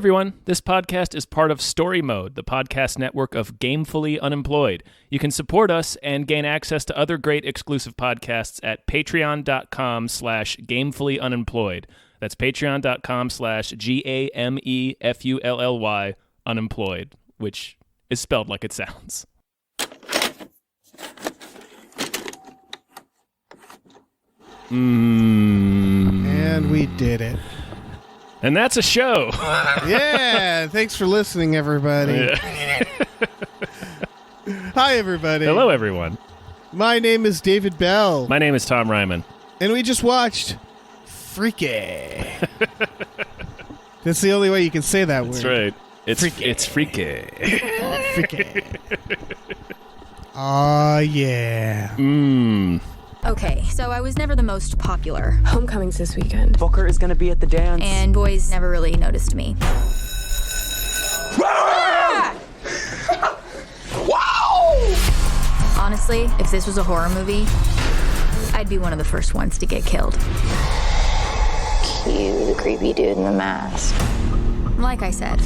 everyone. This podcast is part of Story Mode, the podcast network of Gamefully Unemployed. You can support us and gain access to other great exclusive podcasts at patreon.com/gamefullyunemployed. That's patreon.com/GAMEFULLY unemployed, which is spelled like it sounds. And we did it. And that's a show. Yeah, thanks for listening, everybody. Yeah. Hi, everybody. Hello, everyone. My name is David Bell. My name is Tom Ryman. And we just watched Freaky. That's the only way you can say that word. That's right. It's freaky. Freaky. Oh, yeah. Okay, so I was never the most popular, Homecoming's this weekend. Booker is going to be at the dance. and boys never really noticed me. Honestly, if this was a horror movie, I'd be one of the first ones to get killed. Cue the creepy dude in the mask. Like I said.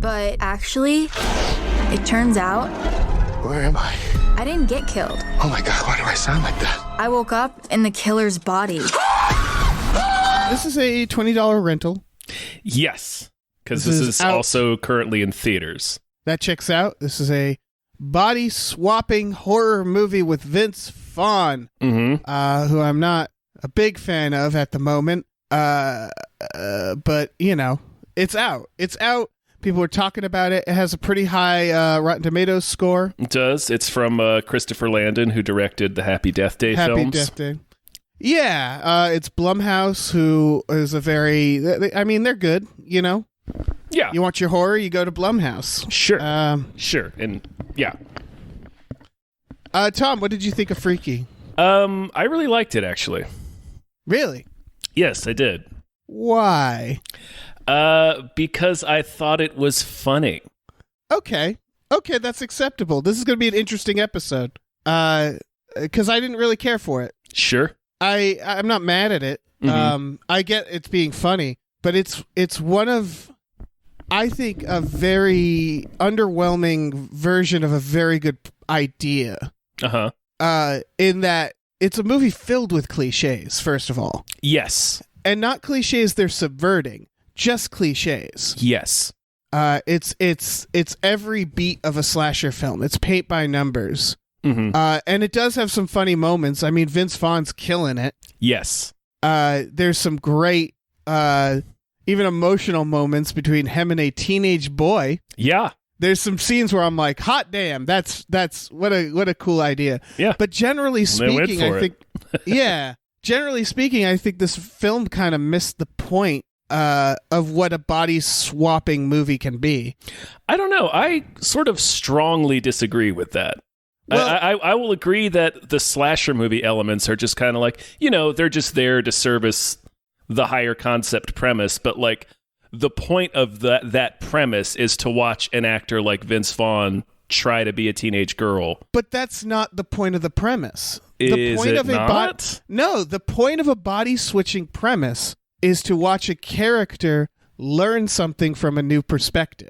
But actually, it turns out Where am I? I didn't get killed. Oh my god, why do I sound like that? I woke up in the killer's body. This is a $20 rental. Yes, because This this is is out. also currently in theaters. That checks out. This is a body-swapping horror movie with Vince Vaughn, who I'm not a big fan of at the moment. But, you know, it's out. It's out. People are talking about it. It has a pretty high Rotten Tomatoes score. It does. It's from Christopher Landon, who directed the Happy Death Day Happy films. Death Day. Yeah, it's Blumhouse, who is a very... I mean, they're good, you know? Yeah, You want your horror, you go to Blumhouse. sure. Sure. And yeah. Tom, what did you think of Freaky? I really liked it, actually. Really? Yes, I did. Why? Because I thought it was funny. Okay, that's acceptable. This is going to be an interesting episode. Because I didn't really care for it. Sure. I'm not mad at it. I get it's being funny, but it's one of, I think, a very underwhelming version of a very good idea. In that it's a movie filled with cliches, first of all. Yes. And not cliches they're subverting, just cliches. Yes. It's every beat of a slasher film. It's paint by numbers. And it does have some funny moments. I mean, Vince Vaughn's killing it. Yes. There's some great, even emotional moments between him and a teenage boy. Yeah. There's some scenes where I'm like, hot damn, that's what a cool idea. Yeah. But generally They went speaking, for I it. think, generally speaking, I think this film kind of missed the point of what a body swapping movie can be. I don't know. I sort of strongly disagree with that. Well- I will agree that the slasher movie elements are just kind of like, you know, they're just there to service the higher concept premise. But like the point of that premise is to watch an actor like Vince Vaughn try to be a teenage girl. But that's not the point of the premise. Is The point it of not? No, the point of a body switching premise is to watch a character learn something from a new perspective.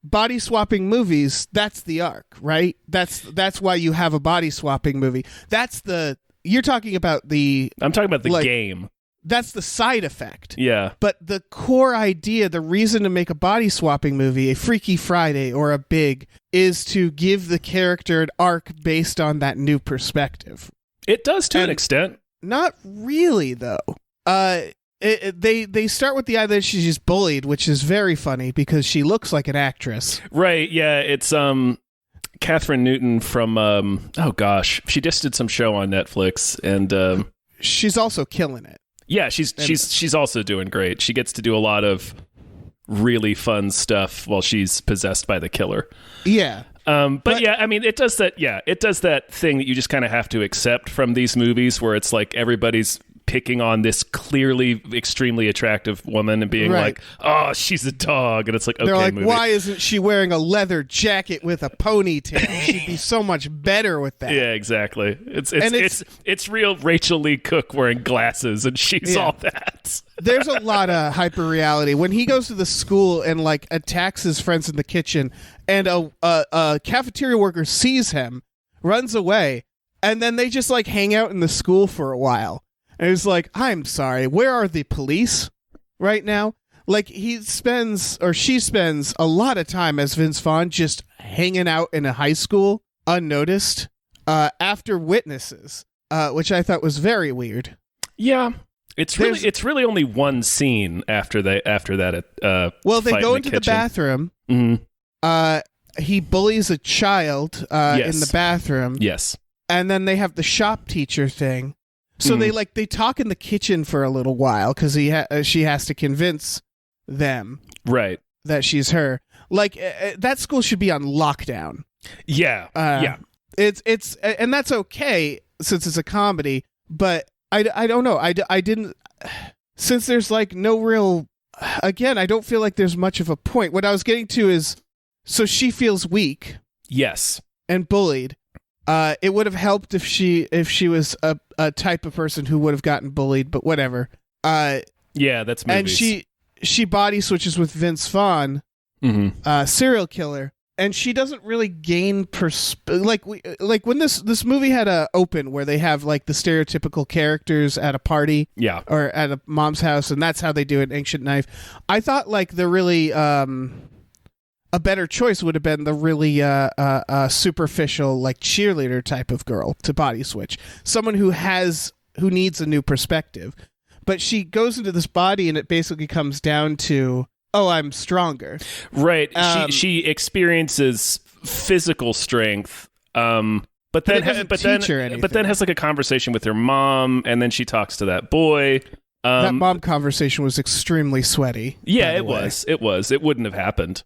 Body swapping movies, that's the arc, right? That's why you have a body swapping movie. You're talking about the I'm talking about the Like- game. that's the side effect. Yeah. But the core idea, the reason to make a body swapping movie, a Freaky Friday or a Big, is to give the character an arc based on that new perspective. It does to an And- extent. Not really, though. They start with the idea that she's just bullied, which is very funny because she looks like an actress. Right, yeah, it's Catherine Newton from oh gosh, she just did some show on Netflix, and She's also killing it. yeah, she's also doing great. She gets to do a lot of really fun stuff while she's possessed by the killer. Yeah. But yeah, I mean, it does that. Yeah, it does that thing that you just kind of have to accept from these movies, where it's like everybody's picking on this clearly extremely attractive woman and being Right. like, "Oh, she's a dog," and it's like, okay, They're like, movie. why isn't she wearing a leather jacket with a ponytail? She'd be so much better with that. Yeah, exactly. And It's real Rachel Lee Cook wearing glasses, and she's Yeah. all that. There's a lot of hyper reality when he goes to the school and like attacks his friends in the kitchen, and a cafeteria worker sees him, runs away, and then they just like hang out in the school for a while. And he's like, I'm sorry, where are the police right now? Like she spends a lot of time as Vince Vaughn just hanging out in a high school unnoticed after witnesses, which I thought was very weird. Yeah, it's really only one scene after that. Well, they fight go in into the kitchen. bathroom. Mhm. He bullies a child in the bathroom. Yes. And then they have the shop teacher thing. So they talk in the kitchen for a little while because she has to convince them Right. that she's her. Like that school should be on lockdown. Yeah. Yeah. It's and that's okay since it's a comedy. But I don't know. I didn't, since there's like no real. Again, I don't feel like there's much of a point. What I was getting to is, so she feels weak Yes. and bullied. It would have helped if she was a type of person who would have gotten bullied, but whatever. Yeah, that's movies. And she body switches with Vince Vaughn, serial killer, and she doesn't really gain like when this movie had a open where they have like the stereotypical characters at a party, Yeah. or at a mom's house, and that's how they do it in Ancient Knife. I thought like the really a better choice would have been the really superficial, like cheerleader type of girl to body switch. Someone who needs a new perspective. But she goes into this body and it basically comes down to, oh, I'm stronger. Right. She experiences physical strength, but then has like a conversation with her mom, and then she talks to that boy. That mom conversation was extremely sweaty. Yeah, it was. It was. It wouldn't have happened.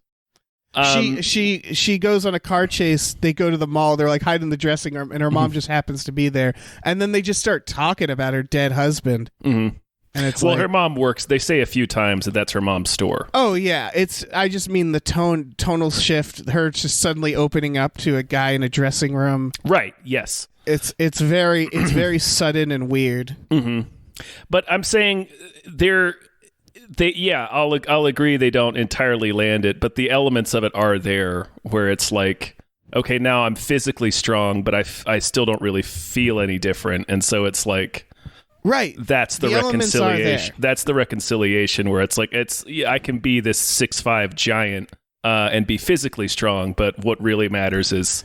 She goes on a car chase. They go to the mall. They're like hiding in the dressing room, and her mom just happens to be there. And then they just start talking about her dead husband. Mm-hmm. And it's her mom works. They say a few times that that's her mom's store. Oh yeah, I just mean the tonal shift. Her just suddenly opening up to a guy in a dressing room. Right. Yes. It's very sudden and weird. Mm-hmm. But I'm saying I'll agree they don't entirely land it, but the elements of it are there where it's like, okay, now I'm physically strong, but I still don't really feel any different, and so it's like, right, that's the reconciliation. That's the reconciliation where it's like, I can be this 6'5" giant and be physically strong, but what really matters is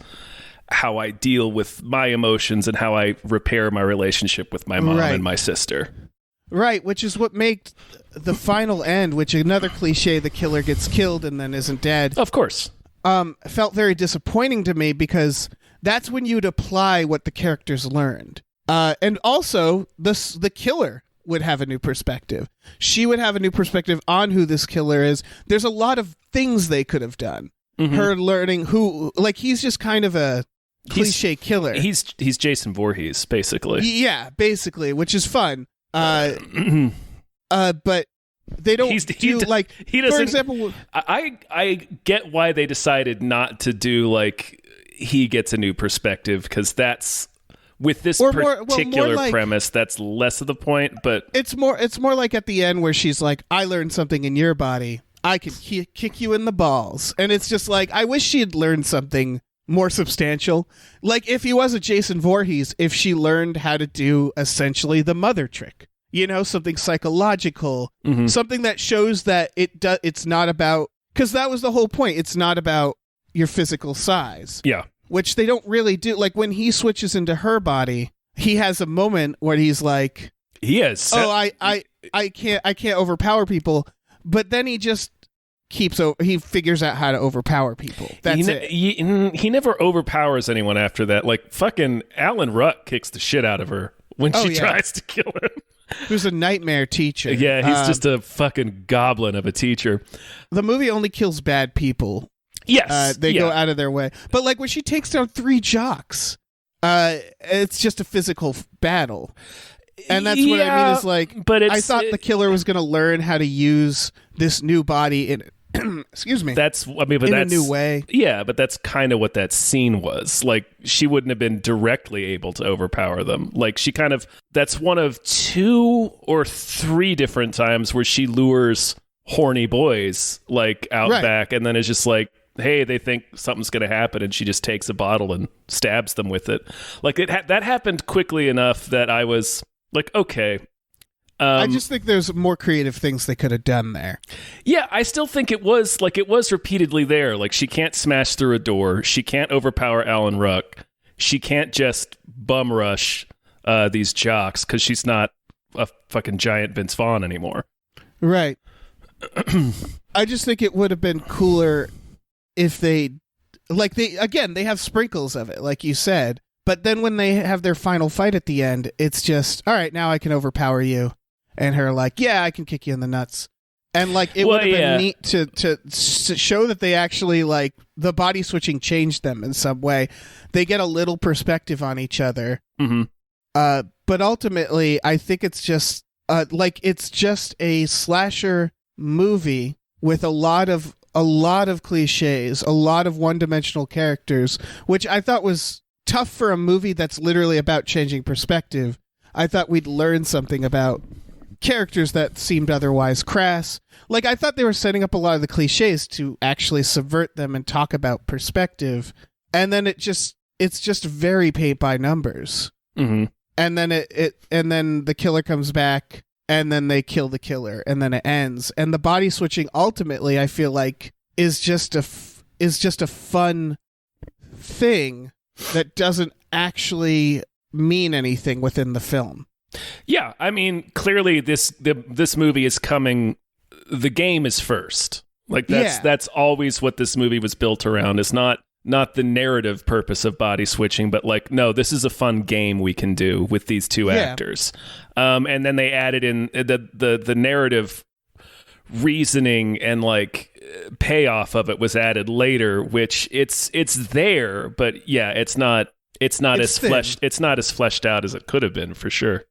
how I deal with my emotions and how I repair my relationship with my mom and my sister. Right, which is what made the final end, which another cliche, the killer gets killed and then isn't dead. Of course. Felt very disappointing to me because that's when you'd apply what the characters learned. And also, the killer would have a new perspective. She would have a new perspective on who this killer is. There's a lot of things they could have done. Mm-hmm. Her learning he's just kind of a cliche killer. He's Jason Voorhees, basically. Yeah, basically, which is fun. But they don't he doesn't, for example, I get why they decided not to do like he gets a new perspective, because that's with this particular premise, that's less of the point. But it's more like at the end where she's like, I learned something in your body, I could kick you in the balls, and it's just like, I wish she had learned something more substantial. Like if he was a Jason Voorhees, if she learned how to do essentially the mother trick, something psychological, something that shows that it's not about, because that was the whole point. It's not about your physical size. Yeah. Which they don't really do. Like when he switches into her body, he has a moment where he's like, I can't overpower people. But then he just he figures out how to overpower people. That's it. He never overpowers anyone after that. Like fucking Alan Ruck kicks the shit out of her when she tries to kill him. Who's a nightmare teacher. Yeah, he's just a fucking goblin of a teacher. The movie only kills bad people. Yes. They go out of their way. But like when she takes down 3 jocks, it's just a physical battle. And that's what I mean is like, but I thought the killer was going to learn how to use this new body in, excuse me, that's in a new way. Yeah, but that's kind of what that scene was. Like, she wouldn't have been directly able to overpower them. Like, she kind of, that's one of 2 or 3 different times where she lures horny boys, like, out back, and then is just like, hey, they think something's going to happen, and she just takes a bottle and stabs them with it. Like, that happened quickly enough that I was like, okay. I just think there's more creative things they could have done there. Yeah, I still think it was repeatedly there. Like, she can't smash through a door. She can't overpower Alan Ruck. She can't just bum rush these jocks because she's not a fucking giant Vince Vaughn anymore. Right. I just think it would have been cooler if they have sprinkles of it, like you said. But then when they have their final fight at the end, it's just, all right, now I can overpower you. And her like, yeah, I can kick you in the nuts. And like, it would have been neat to show that they actually, like, the body switching changed them in some way. They get a little perspective on each other. Mm-hmm. But ultimately, I think it's just it's just a slasher movie with a lot of cliches, a lot of one-dimensional characters, which I thought was tough for a movie that's literally about changing perspective. I thought we'd learn something about characters that seemed otherwise crass. Like, I thought they were setting up a lot of the cliches to actually subvert them and talk about perspective, and then it's just very paint by numbers. Mm-hmm. And then and then the killer comes back, and then they kill the killer, and then it ends. And the body switching ultimately, I feel like, is just a fun thing that doesn't actually mean anything within the film. Yeah, I mean, clearly this movie is coming. The game is first. Like, that's always what this movie was built around. It's not the narrative purpose of body switching, but like, no, this is a fun game we can do with these 2 actors. And then they added in the narrative reasoning and like payoff of it was added later, which it's there, but yeah, it's not as fleshed out as it could have been, for sure.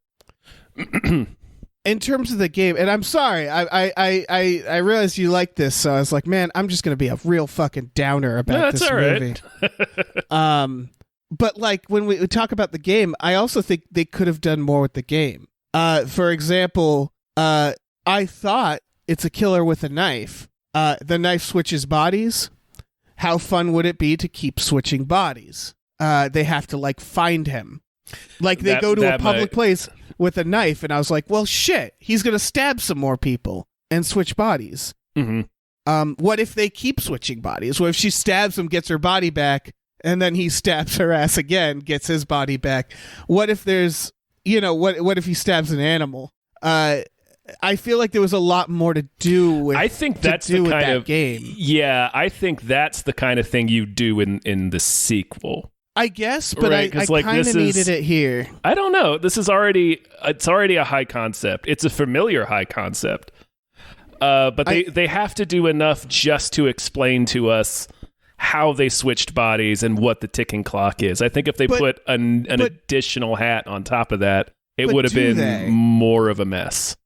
In terms of the game, and I'm sorry, I realized you like this, so I was like, man, I'm just gonna be a real fucking downer about this movie. But like, when we talk about the game, I also think they could have done more with the game. For example, I thought it's a killer with a knife. The knife switches bodies. How fun would it be to keep switching bodies? They have to like find him. Like, they go to a public place with a knife, and I was like, well, shit, he's going to stab some more people and switch bodies. Mm-hmm. What if they keep switching bodies? What if she stabs him, gets her body back, and then he stabs her ass again, gets his body back? What if there's, what if he stabs an animal? I feel like there was a lot more to do with. I think that's the kind of game. Yeah, I think that's the kind of thing you do in the sequel. I guess, but right? I kind of needed it here. I don't know. It's already a high concept. It's a familiar high concept. But they have to do enough just to explain to us how they switched bodies and what the ticking clock is. I think if they put an additional hat on top of that, it would have been more of a mess.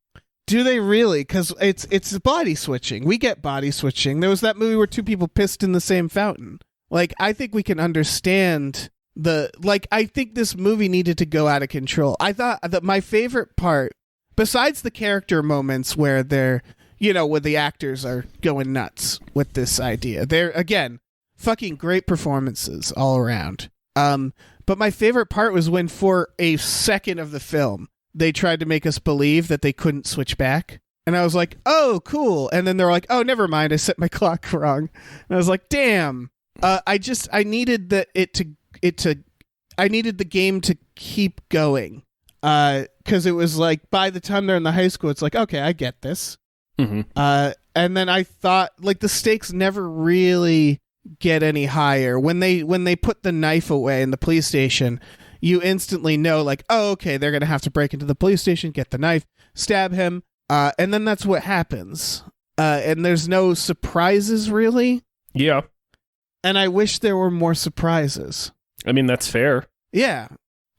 Do they really? Because it's body switching. We get body switching. There was that movie where 2 people pissed in the same fountain. Like, I think we can understand I think this movie needed to go out of control. I thought that my favorite part, besides the character moments where they're, where the actors are going nuts with this idea, they're, again, fucking great performances all around. But my favorite part was when, for a second of the film, they tried to make us believe that they couldn't switch back. And I was like, oh, cool. And then they're like, oh, never mind, I set my clock wrong. And I was like, damn. I needed I needed the game to keep going. Because it was like, by the time they're in the high school, it's like, okay, I get this. Mm-hmm. And then I thought, like, the stakes never really get any higher. When they put the knife away in the police station, you instantly know, like, oh, okay, they're going to have to break into the police station, get the knife, stab him. And then that's what happens. And there's no surprises, really. Yeah. And I wish there were more surprises. I mean, that's fair. Yeah.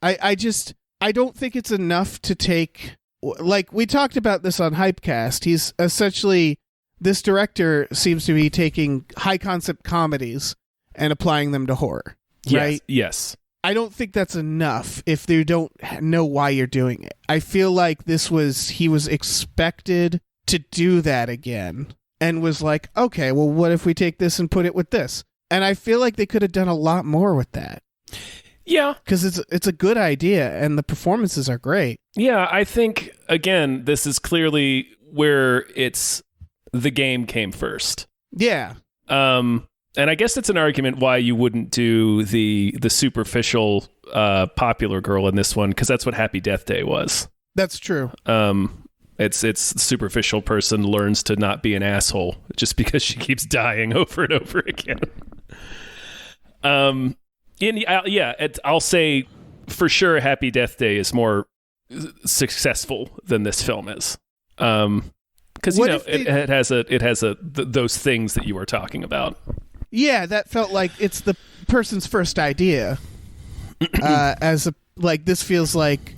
I just, I don't think it's enough to take, like we talked about this on Hypecast. He's essentially, this director seems to be taking high concept comedies and applying them to horror. Right? Yes. I don't think that's enough if they don't know why you're doing it. I feel like he was expected to do that again and was like, okay, well, what if we take this and put it with this? And I feel like they could have done a lot more with that. Yeah. Because it's a good idea and the performances are great. Yeah, I think, again, this is clearly where the game came first. Yeah. And I guess it's an argument why you wouldn't do the superficial popular girl in this one, because that's what Happy Death Day was. That's true. It's superficial person learns to not be an asshole just because she keeps dying over and over again. I'll say for sure Happy Death Day is more successful than this film is. Because it has those things that you were talking about. Yeah, that felt like it's the person's first idea. This feels like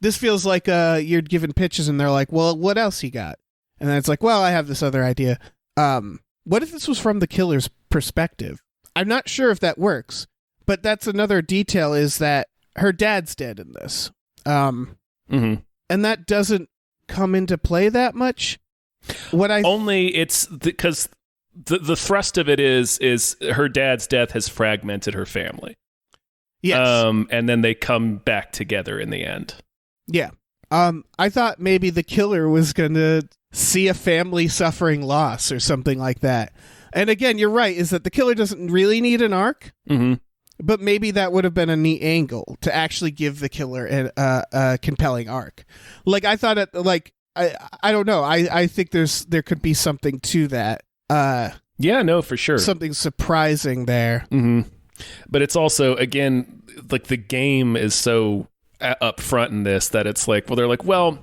you're given pitches and they're like, well, what else you got? And then it's like, well, I have this other idea. What if this was from the killer's perspective? I'm not sure if that works, but that's another detail, is that her dad's dead in this. And that doesn't come into play that much. It's because the thrust of it is her dad's death has fragmented her family. Yes. And then they come back together in the end. Yeah. I thought maybe the killer was going to see a family suffering loss or something like that. And again, you're right, is that the killer doesn't really need an arc. Mm-hmm. But maybe that would have been a neat angle to actually give the killer a compelling arc. Like, I thought I don't know. I think there could be something to that. Yeah, no, for sure. Something surprising there. Mm-hmm. But it's also, again, like the game is so upfront in this that it's like, well, they're like, well,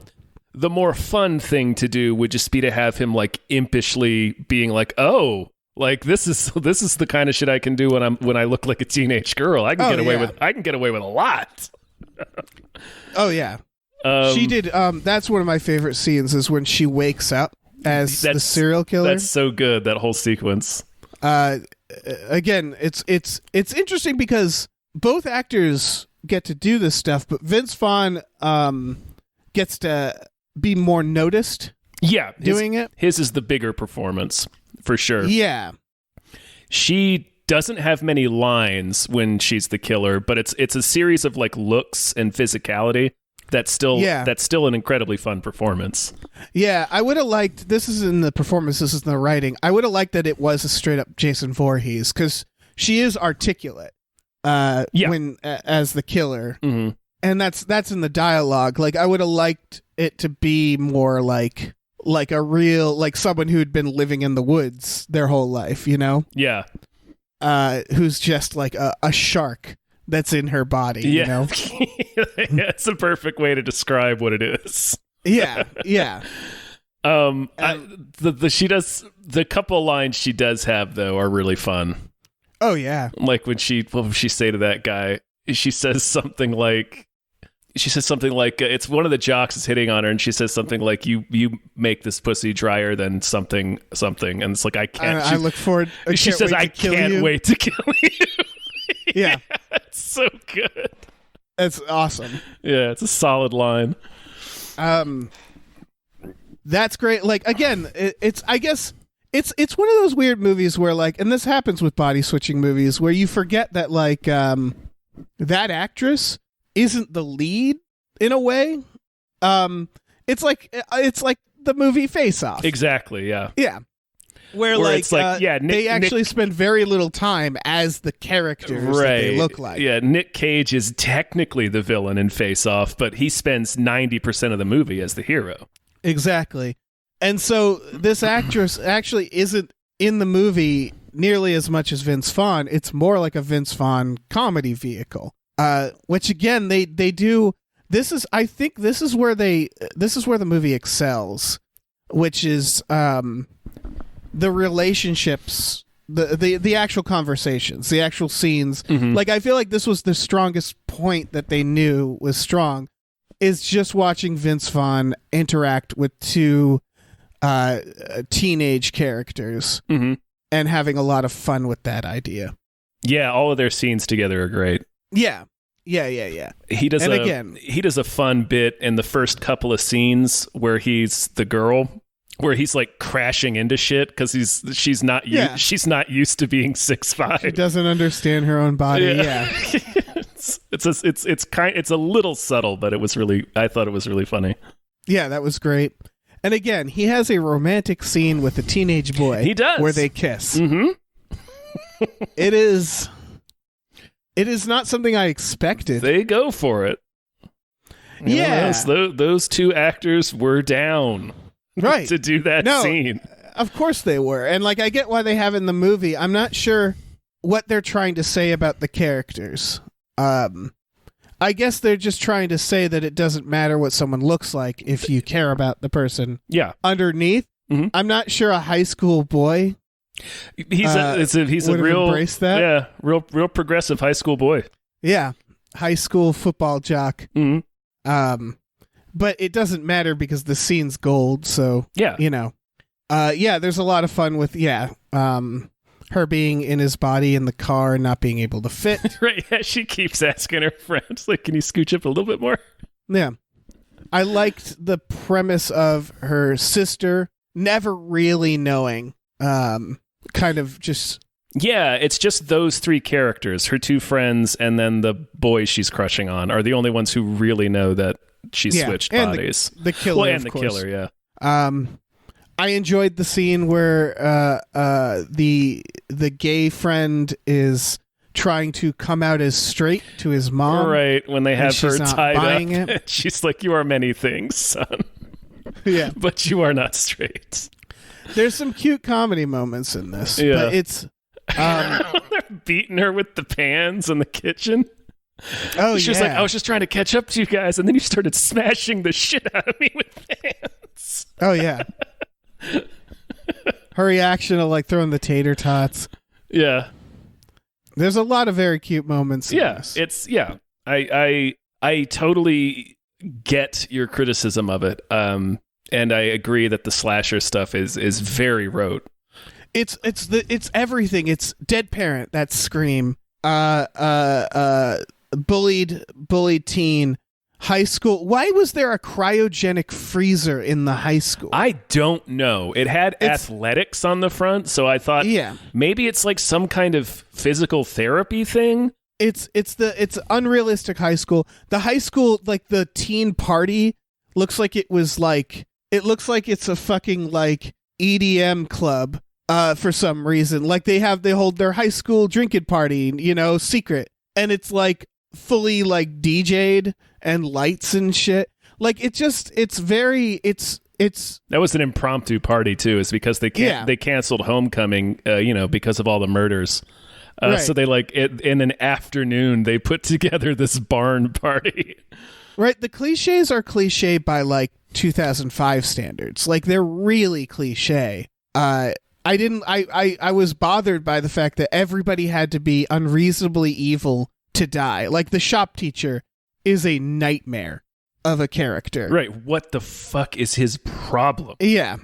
the more fun thing to do would just be to have him like impishly being like, oh, like this is the kind of shit I can do when I look like a teenage girl. I can get away with a lot. Oh yeah. She did. That's one of my favorite scenes, is when she wakes up as the serial killer. That's so good, that whole sequence. Again, it's interesting because both actors get to do this stuff, but Vince Vaughn gets to be more noticed. Yeah, doing it. His is the bigger performance for sure. Yeah, she doesn't have many lines when she's the killer, but it's a series of like looks and physicality. That's still an incredibly fun performance. Yeah, I would have liked, this is in the performance, this is in the writing, I would have liked that it was a straight up Jason Voorhees, because she is articulate when as the killer. Mm-hmm. And that's in the dialogue. Like, I would have liked it to be more like a real, like someone who'd been living in the woods their whole life, you know? Yeah. Who's just like a shark that's in her body, you know? That's the perfect way to describe what it is. Yeah. The couple lines she does have though are really fun. Oh yeah. Like what would she say to that guy? She says something like it's one of the jocks is hitting on her, and she says something like, you make this pussy drier than something, and it's like, I can't. I look forward. She says, I can't wait to kill you. Yeah, it's so good. That's awesome. Yeah, it's a solid line. That's great. Like, again, I guess it's one of those weird movies where, like, and this happens with body switching movies, where you forget that, like, that actress isn't the lead in a way. It's like the movie Face Off. Exactly. Yeah. Yeah. Where it's like they actually spend very little time as the characters that they look like. Yeah, Nick Cage is technically the villain in Face Off, but he spends 90% of the movie as the hero. Exactly. And so this actress actually isn't in the movie nearly as much as Vince Vaughn. It's more like a Vince Vaughn comedy vehicle. Which again they do. I think this is where the movie excels, which is the relationships the actual conversations, the actual scenes. Like, I feel like this was the strongest point that they knew was strong, is just watching Vince Vaughn interact with two teenage characters and having a lot of fun with that idea. Yeah, all of their scenes together are great. Yeah. He does he does a fun bit in the first couple of scenes where he's the girl, where he's like crashing into shit because she's not used to being 6'5". She doesn't understand her own body. Yeah. It's a little subtle, but I thought it was really funny. Yeah, that was great. And again, he has a romantic scene with a teenage boy. He does, where they kiss. It is not something I expected. They go for it. Those two actors were down. Right. To do that scene. Of course they were. And like, I get why they have it in the movie. I'm not sure what they're trying to say about the characters. I guess they're just trying to say that it doesn't matter what someone looks like if you care about the person underneath. I'm not sure a high school boy he's a real embrace that. Yeah, real progressive high school boy. Yeah. High school football jock. But it doesn't matter because the scene's gold, so there's a lot of fun with her being in his body in the car and not being able to fit. Right, yeah, she keeps asking her friends, like, can you scooch up a little bit more? Yeah. I liked the premise of her sister never really knowing, kind of just... Yeah, it's just those three characters, her two friends, and then the boy she's crushing on are the only ones who really know that she switched bodies. The killer, and the killer, yeah. I enjoyed the scene where the gay friend is trying to come out as straight to his mom. Right, when they have her tied up. It. She's like, you are many things, son. Yeah. But you are not straight. There's some cute comedy moments in this. Yeah. But it's... They're beating her with the pans in the kitchen. Oh, She was like, I was just trying to catch up to you guys, and then you started smashing the shit out of me with pans. Oh, yeah. Her reaction of like throwing the tater tots. Yeah. There's a lot of very cute moments in Yeah. this. It's I totally get your criticism of it. And I agree that the slasher stuff is very rote. It's everything. It's dead parent, that scream. Bullied teen, high school. Why was there a cryogenic freezer in the high school? I don't know. It had athletics on the front, so I thought maybe it's like some kind of physical therapy thing. It's unrealistic high school. The high school, like the teen party, looks like it looks like it's a fucking like EDM club for some reason. Like they hold their high school drinking party, secret. And it's like fully like DJ'd and lights and shit. Like that was an impromptu party too, is because they canceled Homecoming, because of all the murders. Right. So they in an afternoon they put together this barn party. Right. The cliches are cliche by like 2005 standards. Like they're really cliche. I was bothered by the fact that everybody had to be unreasonably evil to die. Like the shop teacher is a nightmare of a character. Right. What the fuck is his problem? Yeah.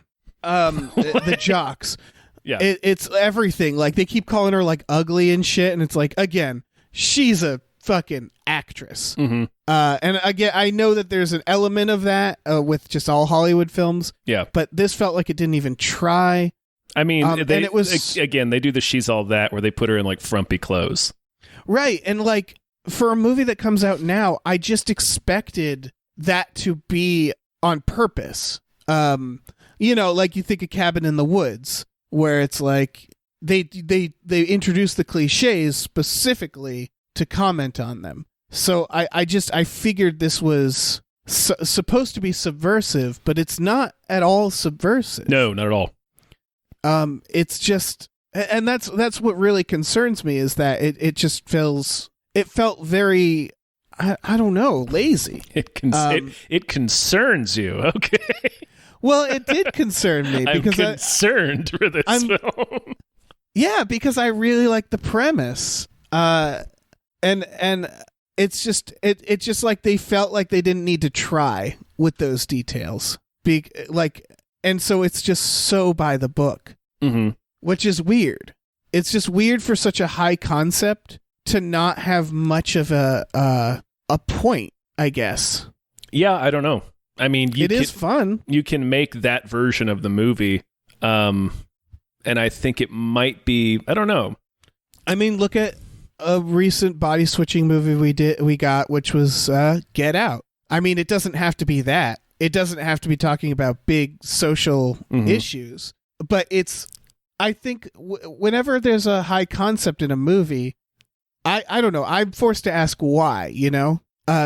The jocks. Yeah. It's everything. Like they keep calling her like ugly and shit. And it's like, again, she's a fucking actress. Mm-hmm. And again, I know that there's an element of that with just all Hollywood films. Yeah. But this felt like it didn't even try. I mean, and it was again, they do the she's all that where they put her in like frumpy clothes. Right. And like for a movie that comes out now, I just expected that to be on purpose. Like you think of Cabin in the Woods, where it's like they introduce the cliches specifically to comment on them. So I figured this was supposed to be subversive, but it's not at all subversive. No, not at all. It's just, and that's what really concerns me, is that it just felt very, I don't know, lazy. It concerns you, okay? Well, it did concern me because I'm concerned for this film. Yeah, because I really like the premise. And it's just it's just like they felt like they didn't need to try with those details. And so it's just so by the book, which is weird. It's just weird for such a high concept to not have much of a point, I guess. Yeah, I don't know. I mean, it is fun. You can make that version of the movie, and I think it might be. I don't know. I mean, look at a recent body switching movie we got, which was Get Out. I mean, it doesn't have to be that. It doesn't have to be talking about big social issues, but it's. I think whenever there's a high concept in a movie, I don't know. I'm forced to ask why,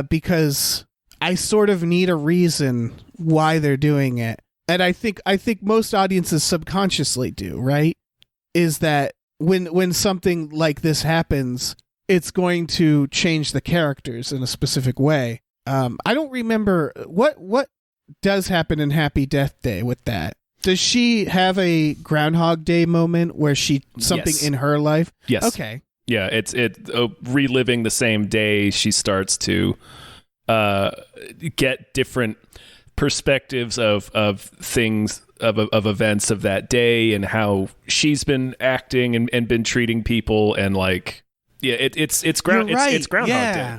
because I sort of need a reason why they're doing it. And I think most audiences subconsciously do, right? Is that when something like this happens, it's going to change the characters in a specific way. I don't remember what does happen in Happy Death Day with that. Does she have a Groundhog Day moment where something in her life? Yes. Okay. Yeah, it's reliving the same day. She starts to get different perspectives of things of events of that day and how she's been acting and been treating people and like it's Groundhog Day.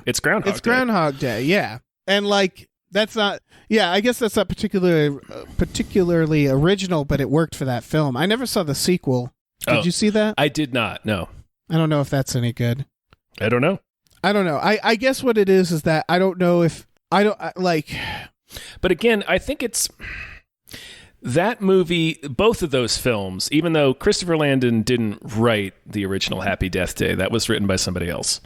It's Groundhog Day. Yeah, and like that's not. Yeah, I guess that's not particularly original, but it worked for that film. I never saw the sequel. Did you see that? I did not. No. I don't know if that's any good. I don't know. I guess what it is that I don't know if I don't like. But again, I think it's that movie. Both of those films, even though Christopher Landon didn't write the original Happy Death Day, that was written by somebody else.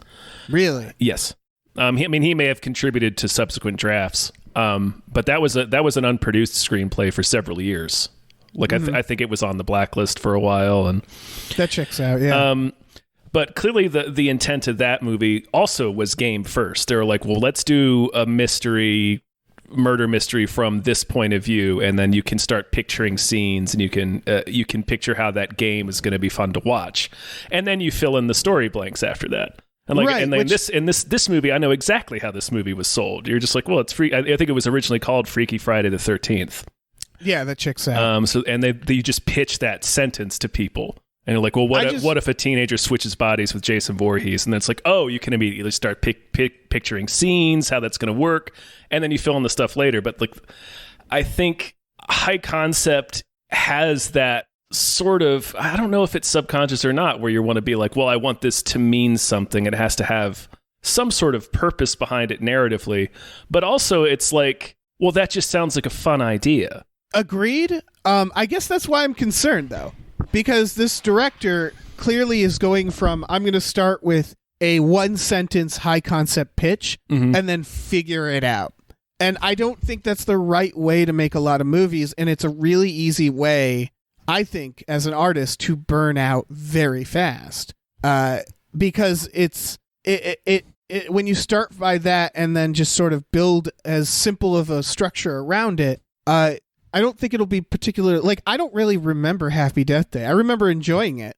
Really? Yes. He may have contributed to subsequent drafts. But that was an unproduced screenplay for several years. Like I think it was on the blacklist for a while, and that checks out. Yeah. But clearly the intent of that movie also was game first. They were like, well, let's do a murder mystery from this point of view, and then you can start picturing scenes, and you can picture how that game is going to be fun to watch, and then you fill in the story blanks after that. And like, right, and then this movie, I know exactly how this movie was sold. You're just like, well, it's free. I think it was originally called Freaky Friday the 13th. Yeah, that checks out. So and they just pitch that sentence to people, and they're like, well, what if a teenager switches bodies with Jason Voorhees? And then it's like, oh, you can immediately start picturing scenes, how that's going to work, and then you fill in the stuff later. But like, I think high concept has that sort of, I don't know if it's subconscious or not, where you want to be like, well, I want this to mean something. It has to have some sort of purpose behind it narratively. But also it's like, well, that just sounds like a fun idea. Agreed. I guess that's why I'm concerned, though, because this director clearly is going from, I'm going to start with a one-sentence high-concept pitch and then figure it out. And I don't think that's the right way to make a lot of movies, and it's a really easy way, I think, as an artist, to burn out very fast, because it's when you start by that and then just sort of build as simple of a structure around it. I don't think it'll be particular. Like, I don't really remember Happy Death Day. I remember enjoying it,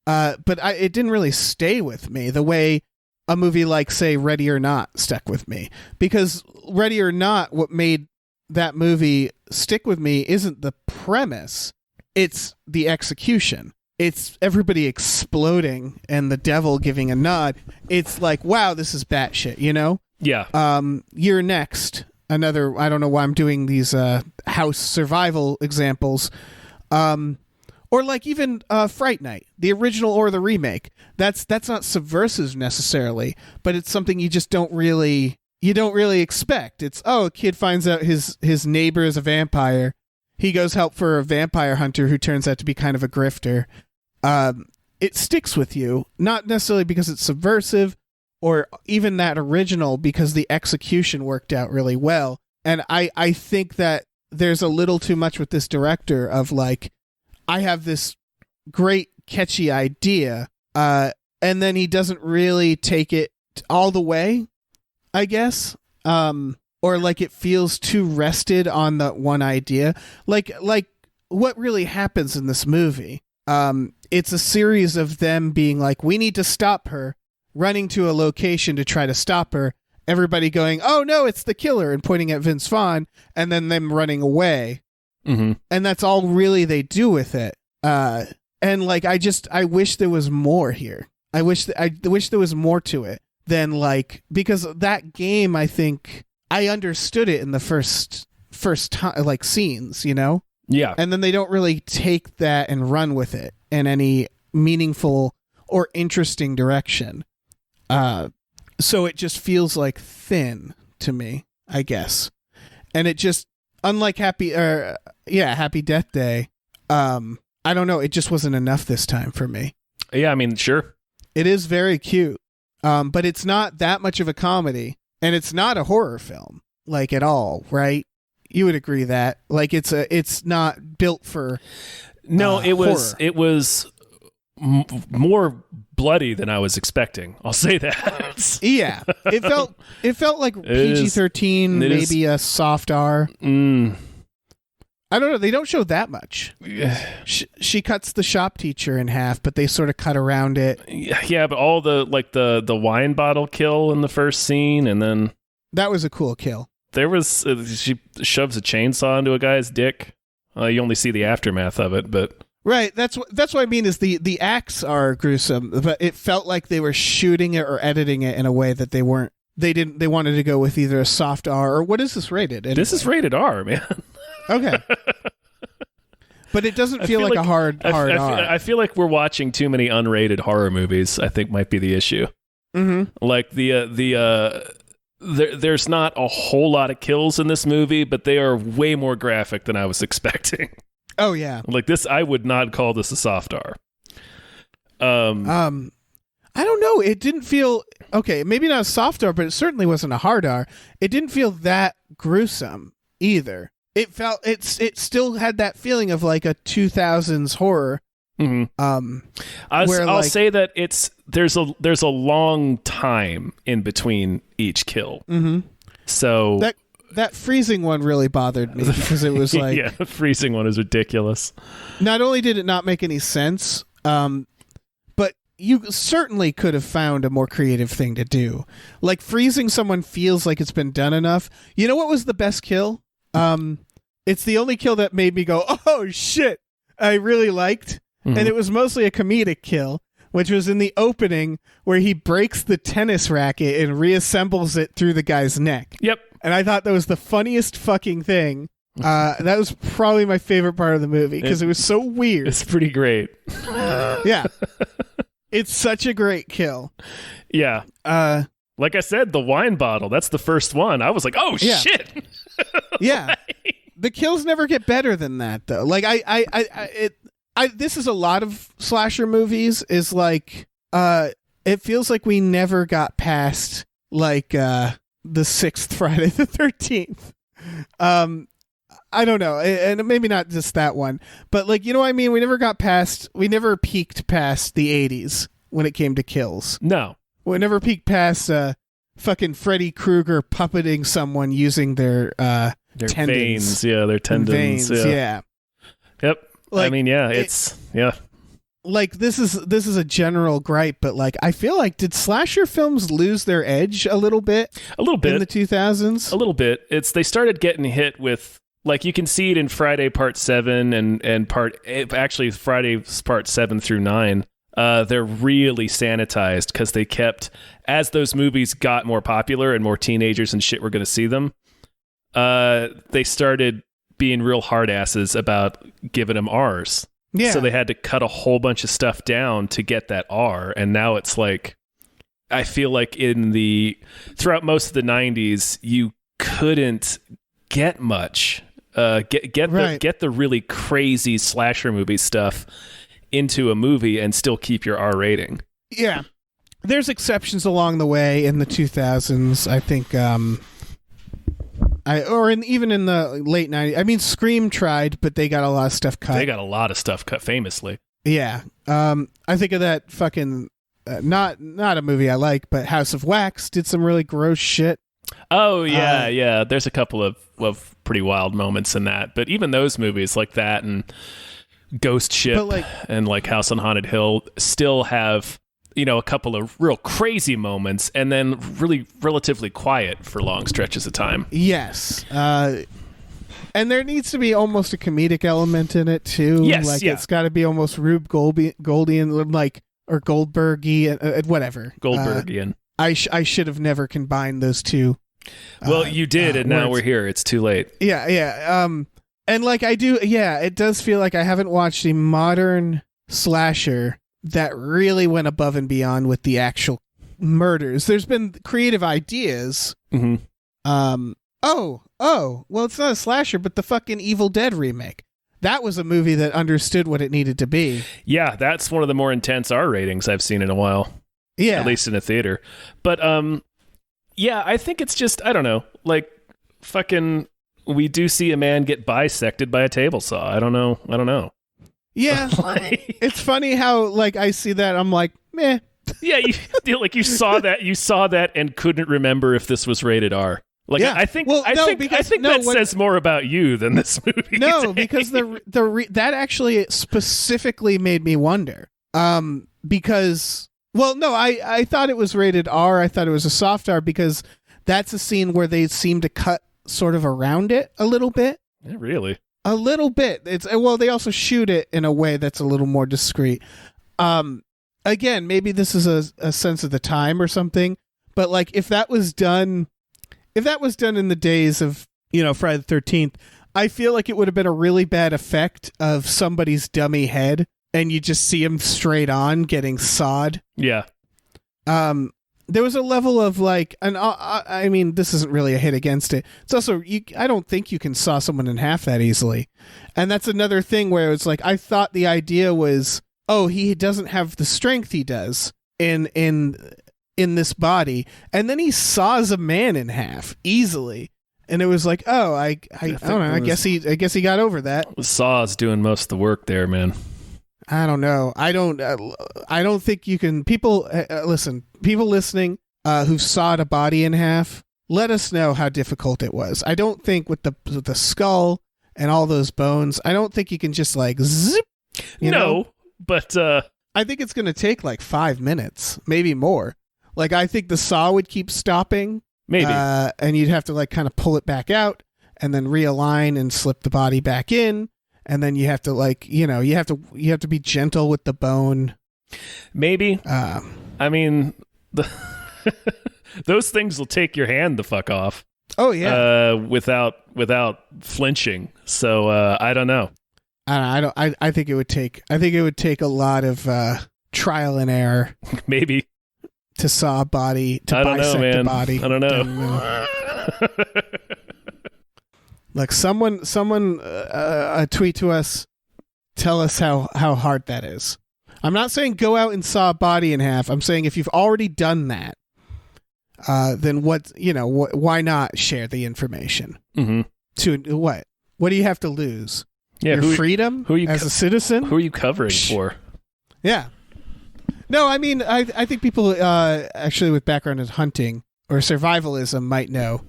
but it didn't really stay with me the way a movie like, say, Ready or Not stuck with me. Because Ready or Not, what made that movie stick with me isn't the premise. It's the execution. It's everybody exploding and the devil giving a nod. It's like, wow, this is batshit, you know? Yeah. You're Next. Another, I don't know why I'm doing these house survival examples. Or like even Fright Night, the original or the remake. That's not subversive necessarily, but it's something you just don't really expect. It's, a kid finds out his neighbor is a vampire. He goes help for a vampire hunter who turns out to be kind of a grifter. It sticks with you, not necessarily because it's subversive or even that original, because the execution worked out really well. And I think that there's a little too much with this director of like, I have this great catchy idea, and then he doesn't really take it all the way, I guess. Or like it feels too rested on the one idea. Like what really happens in this movie It's a series of them being like, we need to stop her, running to a location to try to stop her. Everybody going, oh no, it's the killer, and pointing at Vince Vaughn, and then them running away. Mm-hmm. And that's all really they do with it. And like, I wish there was more here. I wish there was more to it than like, because that game, I think I understood it in the first time, like scenes, you know? Yeah. And then they don't really take that and run with it in any meaningful or interesting direction. So it just feels like thin to me, I guess. And it just, unlike Happy Death Day, I don't know, it just wasn't enough this time for me. Yeah, I mean, sure. It is very cute, but it's not that much of a comedy, and it's not a horror film, like, at all, right? You would agree that, like, it's not built for No, horror. it was more bloody than I was expecting. I'll say that. Yeah, it felt like PG-13, maybe a soft R. I don't know. They don't show that much. She cuts the shop teacher in half, but they sort of cut around it. Yeah, but all the wine bottle kill in the first scene, and then That was a cool kill. there was she shoves a chainsaw into a guy's dick. You only see the aftermath of it, but Right. That's what I mean. Is the acts are gruesome, but it felt like they were shooting it or editing it in a way that they weren't. They wanted to go with either a soft R or what is this rated? Anyway? this is rated R, man. Okay. But it doesn't feel like a hard R. I feel like we're watching too many unrated horror movies. I think might be the issue. Mm-hmm. Like there's not a whole lot of kills in this movie, but they are way more graphic than I was expecting. Oh yeah. Like this, I would not call this a soft R. I don't know. It didn't feel okay. Maybe not a soft R, but it certainly wasn't a hard R. It didn't feel that gruesome either. It felt it still had that feeling of like a 2000s horror. Mm-hmm. Where, I'll like, say that there's a long time in between each kill. Mm-hmm. So that freezing one really bothered me because it was like, yeah, the freezing one is ridiculous. Not only did it not make any sense, but you certainly could have found a more creative thing to do. Like freezing someone feels like it's been done enough. You know what was the best kill? It's the only kill that made me go, oh shit, I really liked. Mm-hmm. And it was mostly a comedic kill, which was in the opening where he breaks the tennis racket and reassembles it through the guy's neck. Yep. And I thought that was the funniest fucking thing. That was probably my favorite part of the movie because it was so weird. It's pretty great. Yeah. It's such a great kill. Yeah. Like I said, the wine bottle, that's the first one. I was like, oh, Yeah. shit. Yeah. The kills never get better than that, though. Like, this is a lot of slasher movies, is like, it feels like we never got past, like, the sixth Friday the 13th. I don't know, and maybe not just that one, but like, you know what I mean? We never peaked past the 80s when it came to kills. No. We never peaked past fucking Freddy Krueger puppeting someone using their tendons. Veins. Yeah, their tendons. Veins, yeah. Yep. Like, I mean, yeah, it's yeah. Like this is a general gripe, but like I feel like, did slasher films lose their edge a little bit? A little bit in the 2000s. A little bit. They started getting hit with, like, you can see it in Friday Part 7 and Friday Part 7 through 9. They're really sanitized because they kept, as those movies got more popular and more teenagers and shit were going to see them, they started being real hard asses about giving them R's. Yeah. So they had to cut a whole bunch of stuff down to get that R. And now it's like, I feel like throughout most of the 90s, you couldn't get much. Get the really crazy slasher movie stuff into a movie and still keep your R rating. Yeah. There's exceptions along the way in the 2000s, I think. Even in the late 90s. I mean, Scream tried, but they got a lot of stuff cut. They got a lot of stuff cut, famously. Yeah. I think of that fucking not a movie I like, but House of Wax did some really gross shit. Oh yeah, yeah. There's a couple of pretty wild moments in that, but even those movies like that and Ghost Ship But, like- and like House on Haunted Hill still have, a couple of real crazy moments and then really relatively quiet for long stretches of time. Yes. And there needs to be almost a comedic element in it too. Yes, like yeah. it's got to be almost Rube Goldian, like, or Goldbergy, whatever. Goldbergian. I should have never combined those two. Well, you did, and now words. we're here. It's too late. Yeah. And like I do, it does feel like I haven't watched a modern slasher that really went above and beyond with the actual murders. There's been creative ideas. Mm-hmm. Well, it's not a slasher, but the fucking Evil Dead remake. That was a movie that understood what it needed to be. Yeah, that's one of the more intense R ratings I've seen in a while. Yeah. At least in a theater. But yeah, I think it's just, I don't know, like fucking we do see a man get bisected by a table saw. I don't know. Yeah. It's funny how like I see that, I'm like, meh. Yeah, you saw that and couldn't remember if this was rated R. Like, Yeah. I think Well, no, because- no, that what- says more about you than this movie. No, because that actually specifically made me wonder. Because, well, no, I thought it was rated R. I thought it was a soft R because that's a scene where they seem to cut sort of around it a little bit. Yeah, really? A little bit. They also shoot it in a way that's a little more discreet. Again, maybe this is a sense of the time or something, but like if that was done in the days of, Friday the 13th, I feel like it would have been a really bad effect of somebody's dummy head and you just see him straight on getting sawed. Yeah. There was a level of like, and I mean, this isn't really a hit against it. It's also, I don't think you can saw someone in half that easily. And that's another thing where it's like, I thought the idea was, oh, he doesn't have the strength he does in this body. And then he saws a man in half easily. And it was like, oh, I don't know. I guess he got over that. Saw's doing most of the work there, man. I don't know. I don't think you can. People listen. People listening who sawed a body in half. Let us know how difficult it was. I don't think with the skull and all those bones. I don't think you can just like zip. You know? But I think it's going to take like 5 minutes, maybe more. Like I think the saw would keep stopping. maybe. And you'd have to like kind of pull it back out and then realign and slip the body back in. And then you have to like, you have to be gentle with the bone. Maybe. I mean, those things will take your hand the fuck off. Oh yeah. Without flinching. So I don't know. I think it would take a lot of trial and error Maybe. to saw a body, to I don't know, bisect man. a body. I don't know. Like someone tweet to us, tell us how hard that is. I'm not saying go out and saw a body in half. I'm saying if you've already done that, then why not share the information? Mm-hmm. To what? What do you have to lose? Yeah, Your freedom who are you as a citizen? Who are you covering for? Yeah. No, I mean, I think people actually with background in hunting or survivalism might know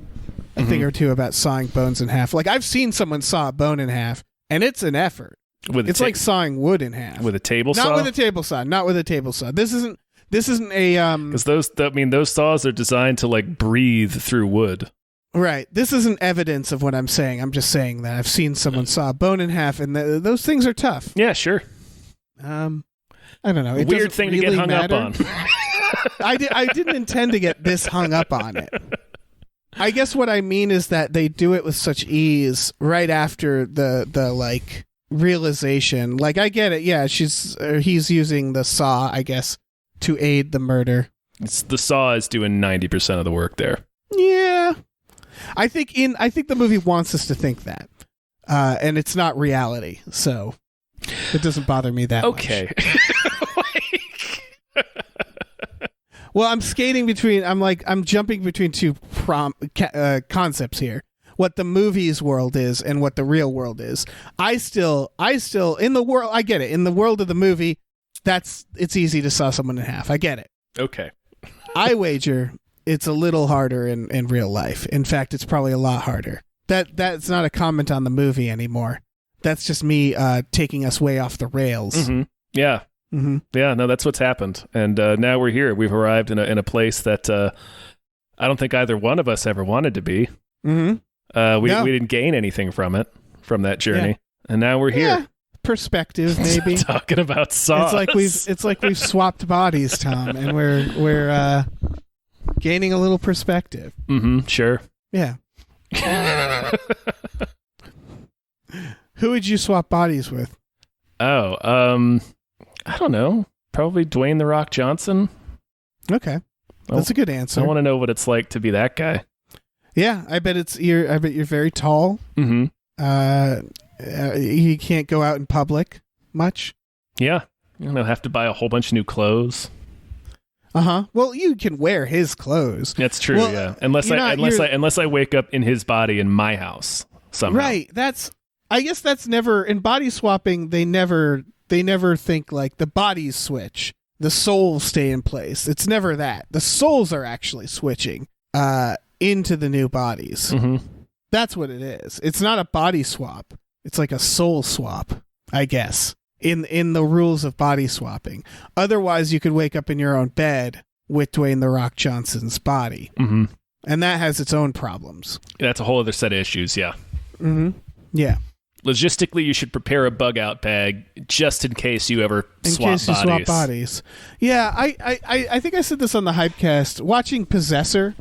a thing or two about sawing bones in half. Like I've seen someone saw a bone in half, and it's an effort. It's like sawing wood in half with a table saw. Not with a table saw. Not with a table saw. This isn't a because those saws are designed to like breathe through wood. Right. This isn't evidence of what I'm saying. I'm just saying that I've seen someone saw a bone in half, and those things are tough. Yeah, sure. I don't know. It Weird doesn't thing really to get hung matter. up on. I didn't intend to get this hung up on it. I guess what I mean is that they do it with such ease right after the like realization. Like I get it. Yeah, he's using the saw, I guess, to aid the murder. The saw is doing 90% of the work there. Yeah. I think the movie wants us to think that. And it's not reality. So it doesn't bother me that much. Okay. Well, I'm jumping between two concepts here. What the movie's world is and what the real world is. I still in the world, I get it. In the world of the movie, it's easy to saw someone in half. I get it. Okay. I wager it's a little harder in real life. In fact, it's probably a lot harder. That's not a comment on the movie anymore. That's just me taking us way off the rails. Mm-hmm. Yeah. Mm-hmm. Yeah, no, that's what's happened. And now we're here. We've arrived in a place that I don't think either one of us ever wanted to be. Mm-hmm. We didn't gain anything from that journey. Yeah. And now we're here. Yeah. Perspective, maybe. Talking about Saw. It's like we've swapped bodies, Tom, and we're gaining a little perspective. Mm-hmm, sure. Yeah. Who would you swap bodies with? Oh, I don't know. Probably Dwayne "The Rock" Johnson. Okay. That's a good answer. I want to know what it's like to be that guy. Yeah, I bet you're very tall. Mm-hmm. You can't go out in public much. Yeah. You don't have to buy a whole bunch of new clothes. Well, you can wear his clothes. That's true. Well, yeah. Unless I wake up in his body in my house somehow. Right. I guess that's never in body swapping. They never think like the bodies switch, the souls stay in place. It's never that. The souls are actually switching into the new bodies. Mm-hmm. That's what it is. It's not a body swap. It's like a soul swap, I guess, in the rules of body swapping. Otherwise, you could wake up in your own bed with Dwayne "The Rock" Johnson's body. Mm-hmm. And that has its own problems. That's a whole other set of issues, yeah. Mm-hmm. Yeah. Logistically, you should prepare a bug out bag just in case you ever swap bodies. Yeah, I think I said this on the Hypecast. Watching Possessor,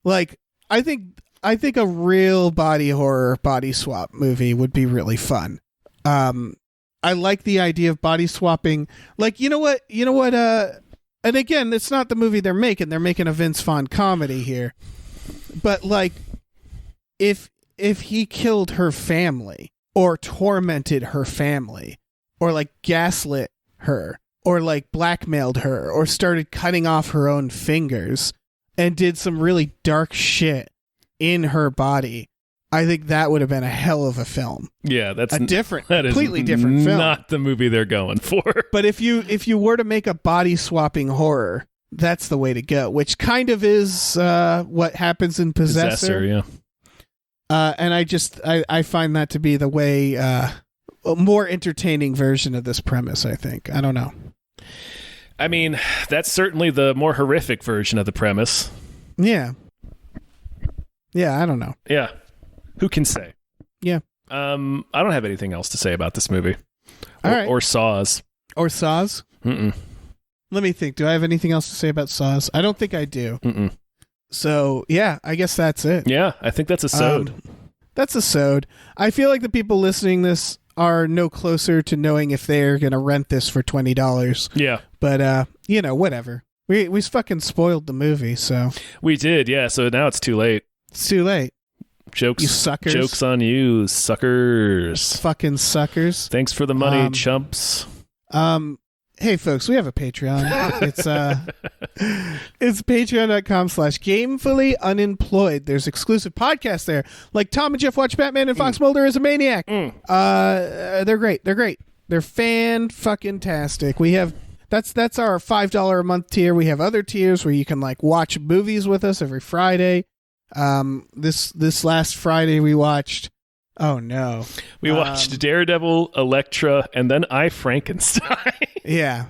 like I think a real body horror body swap movie would be really fun. I like the idea of body swapping. Like, you know what? And again, it's not the movie they're making. They're making a Vince Vaughn comedy here. But like, if he killed her family or tormented her family or like gaslit her or like blackmailed her or started cutting off her own fingers and did some really dark shit in her body, I think that would have been a hell of a film. Yeah, that's completely different film. Not the movie they're going for. But if you were to make a body swapping horror, that's the way to go, which kind of is what happens in Possessor. Yeah. And I find that to be the way a more entertaining version of this premise, I think. I don't know. I mean, that's certainly the more horrific version of the premise. Yeah. Yeah, I don't know. Yeah. Who can say? Yeah. I don't have anything else to say about this movie. All right. Or Saws. Or Saws? Mm-mm. Let me think. Do I have anything else to say about Saws? I don't think I do. Mm-mm. So, yeah, I guess that's it. Yeah, I think that's a sode. That's a sode. I feel like the people listening this are no closer to knowing if they're going to rent this for $20. Yeah. But, whatever. We fucking spoiled the movie, so. We did, yeah, so now it's too late. It's too late. Jokes. You suckers. Jokes on you, suckers. Fucking suckers. Thanks for the money, chumps. Hey folks, we have a Patreon. It's patreon.com/gamefully unemployed. There's exclusive podcasts there, like Tom and Jeff Watch Batman and Fox Mulder is a Maniac. They're great. They're fan-fucking-tastic. We have that's our $5 a month tier. We have other tiers where you can like watch movies with us every Friday. This last Friday we watched. Oh no! We watched Daredevil, Elektra, and then I, Frankenstein. Yeah.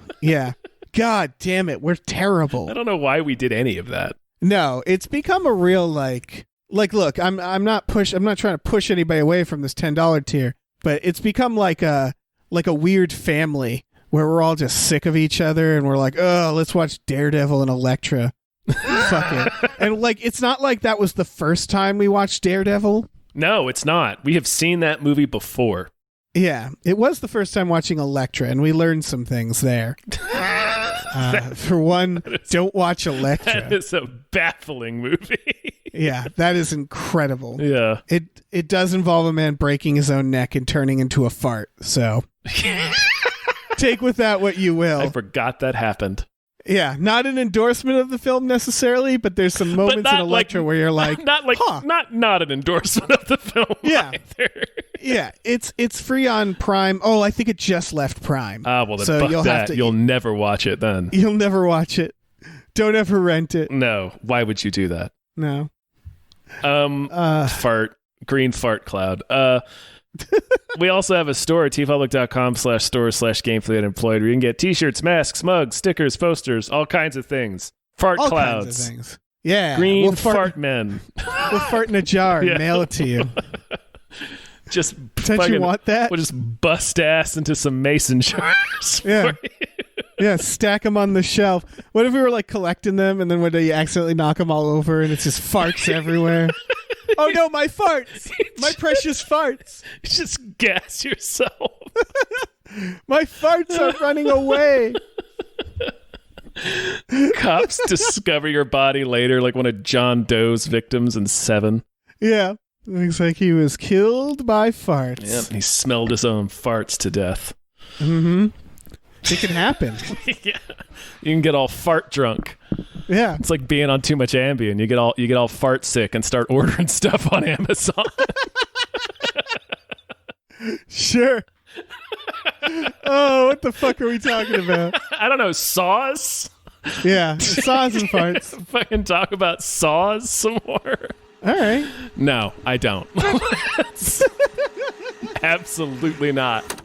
God damn it, we're terrible. I don't know why we did any of that. No, it's become a real like. Look, I'm not trying to push anybody away from this $10 tier, but it's become like a weird family where we're all just sick of each other and we're like, oh, let's watch Daredevil and Elektra. Fuck it. And like, it's not like that was the first time we watched Daredevil. No, it's not. We have seen that movie before. Yeah, it was the first time watching Elektra, and we learned some things there. For one, don't watch Elektra. That is a baffling movie. Yeah, that is incredible. Yeah. It does involve a man breaking his own neck and turning into a fart, so take with that what you will. I forgot that happened. Yeah, not an endorsement of the film necessarily, but there's some moments in Elektra where you're like, not an endorsement of the film. Yeah, either. Yeah, it's free on Prime. Oh, I think it just left Prime. Well then so you'll never watch it then. You'll never watch it. Don't ever rent it. No, why would you do that? No. Green fart cloud. We also have a store at tpublic.com/store/gamefully unemployed where you can get t-shirts, masks, mugs, stickers, posters, all kinds of things. Fart All clouds. kinds of things. Yeah. Green We'll fart men. We'll fart in a jar and Yeah. mail it to you. Just Don't fucking- you want that? We'll just bust ass into some mason jars. Yeah. for you. Yeah, stack them on the shelf. What if we were like collecting them and then one day you accidentally knock them all over and it's just farts everywhere? Oh no, my farts! My precious farts! Just gas yourself. My farts are running away! Cops discover your body later, like one of John Doe's victims in Seven. Yeah. Looks like he was killed by farts. Yep, he smelled his own farts to death. Mm-hmm. It can happen. Yeah, you can get all fart drunk. Yeah. It's like being on too much Ambien. You get all fart sick and start ordering stuff on Amazon. Sure. Oh, what the fuck are we talking about? I don't know, saws. Yeah. Saws and farts. Fucking talk about saws some more. All right. No, I don't. Absolutely not.